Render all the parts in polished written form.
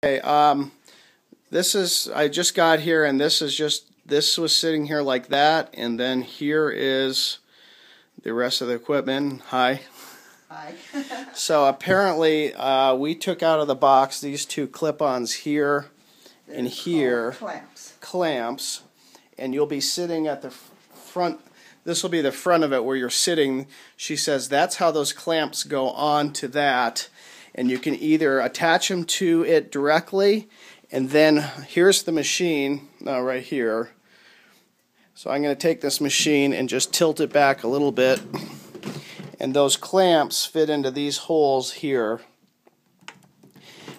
Okay, this is, I just got here, and this was sitting here like that, and then here is the rest of the equipment. Hi. Hi. So apparently we took out of the box these two clip-ons here and here. Clamps. And you'll be sitting at the front. This will be the front of it where you're sitting. She says that's how those clamps go on to that. And you can either attach them to it directly, and then here's the machine right here. So I'm going to take this machine and just tilt it back a little bit, and those clamps fit into these holes here.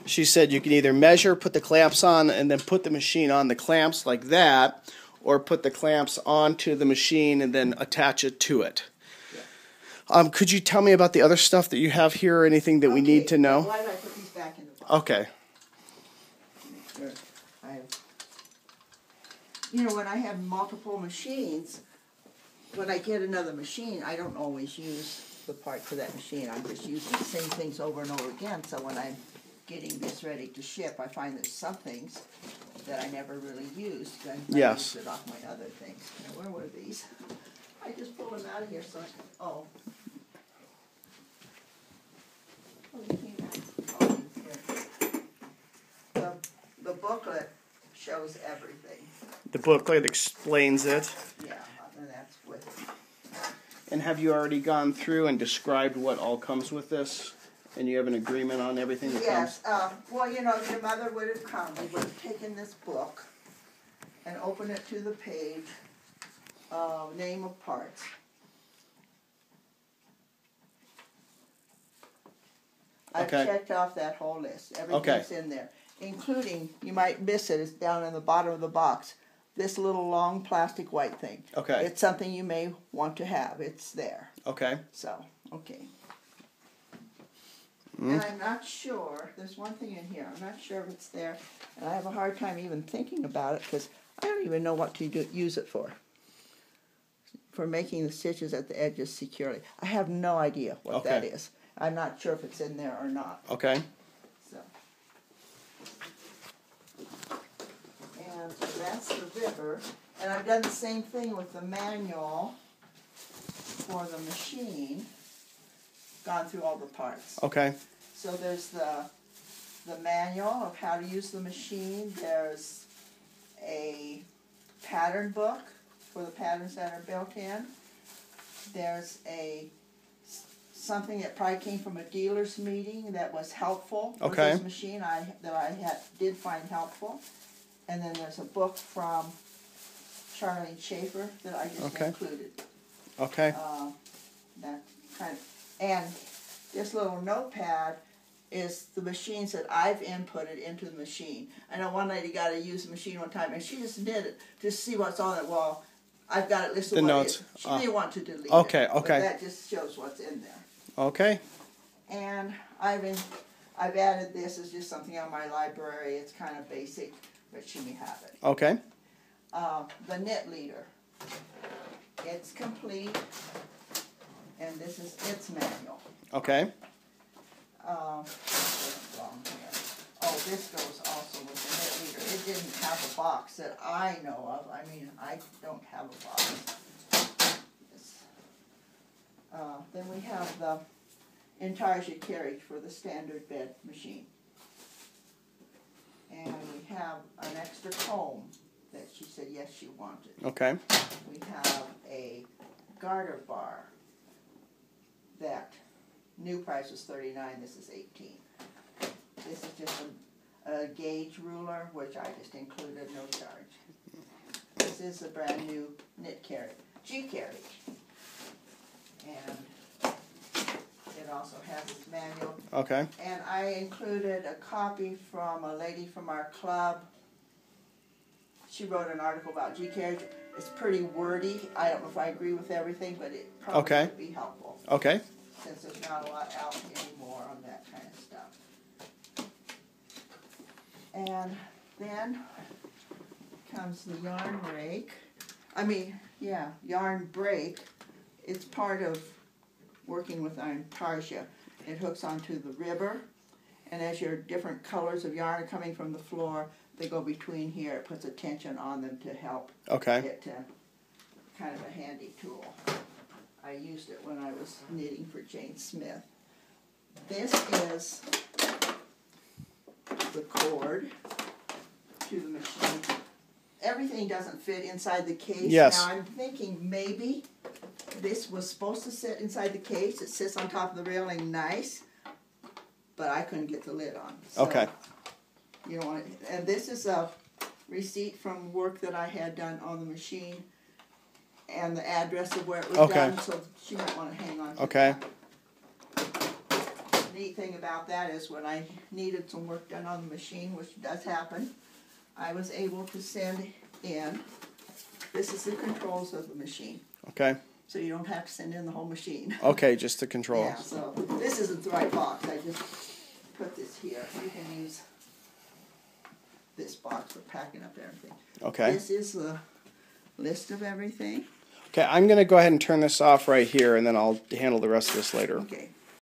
She said you can either measure, put the clamps on, and then put the machine on the clamps like that, or put the clamps onto the machine and then attach it to it. Could you tell me about the other stuff that you have here, or anything that we need to know? Why don't I put these back in the box? Okay. Sure. You know, when I have multiple machines, when I get another machine, I don't always use the parts for that machine. I'm just using the same things over and over again. So when I'm getting this ready to ship, I find there's some things that I never really used. I used it off my other things. Now, where were these? I just pulled them out of here, so oh. The booklet shows everything. The booklet explains it. Yeah, and that's with. And have you already gone through and described what all comes with this? And you have an agreement on everything that comes? Yes. Well, you know, your mother would have come. We would have taken this book and opened it to the page, name of parts. I've checked off that whole list. Everything's in there, including, you might miss it, it's down in the bottom of the box, this little long plastic white thing. Okay. It's something you may want to have. It's there. Okay. So, okay. And I'm not sure, there's one thing in here, I'm not sure if it's there, and I have a hard time even thinking about it because I don't even know what to use it for. For making the stitches at the edges securely. I have no idea what that is. I'm not sure if it's in there or not. Okay. So. And that's the river. And I've done the same thing with the manual for the machine. Gone through all the parts. Okay. So there's the manual of how to use the machine. There's a pattern book for the patterns that are built in. There's something that probably came from a dealer's meeting that was helpful with this machine that I did find helpful. And then there's a book from Charlene Schaefer that I just included. Okay. That kind of, and this little notepad is the machines that I've inputted into the machine. I know one lady got to use the machine one time, and she just did it to see what's on it. Well, I've got it listed. The notes. She may want to delete it. Okay. But that just shows what's in there. Okay. And I've added this as just something on my library. It's kind of basic, but she may have it. Okay. The knit leader. It's complete, and this is its manual. Okay. This goes also with the knit leader. It didn't have a box that I know of. I mean, I don't have a box. Then we have the intarsia carriage for the standard bed machine. And we have an extra comb that she said yes she wanted. Okay. We have a garter bar that new price was $39, this is $18. This is just a gauge ruler, which I just included, no charge. This is a brand new knit carriage, G-carriage. And it also has its manual. Okay. And I included a copy from a lady from our club. She wrote an article about G-carriage. It's pretty wordy. I don't know if I agree with everything, but it probably would be helpful. Okay. Since there's not a lot out anymore on that kind of stuff. And then comes the yarn rake. Yarn break. It's part of working with intarsia. It hooks onto the river, And as your different colors of yarn are coming from the floor, they go between here. It puts a tension on them to help Okay. it kind of a handy tool. I used it when I was knitting for Jane Smith. This is the cord to the machine. Everything doesn't fit inside the case. Yes. Now I'm thinking maybe this was supposed to sit inside the case. It sits on top of the railing nice, but I couldn't get the lid on. So, Okay. You know, and this is a receipt from work that I had done on the machine and the address of where it was done, so she might want to hang on to Okay. that. The neat thing about that is when I needed some work done on the machine, which does happen, I was able to send in, this is the controls of the machine. Okay. So you don't have to send in the whole machine. Okay, just the controls. Yeah, so this isn't the right box. I just put this here. You can use this box for packing up everything. Okay. This is the list of everything. Okay, I'm going to go ahead and turn this off right here, and then I'll handle the rest of this later. Okay.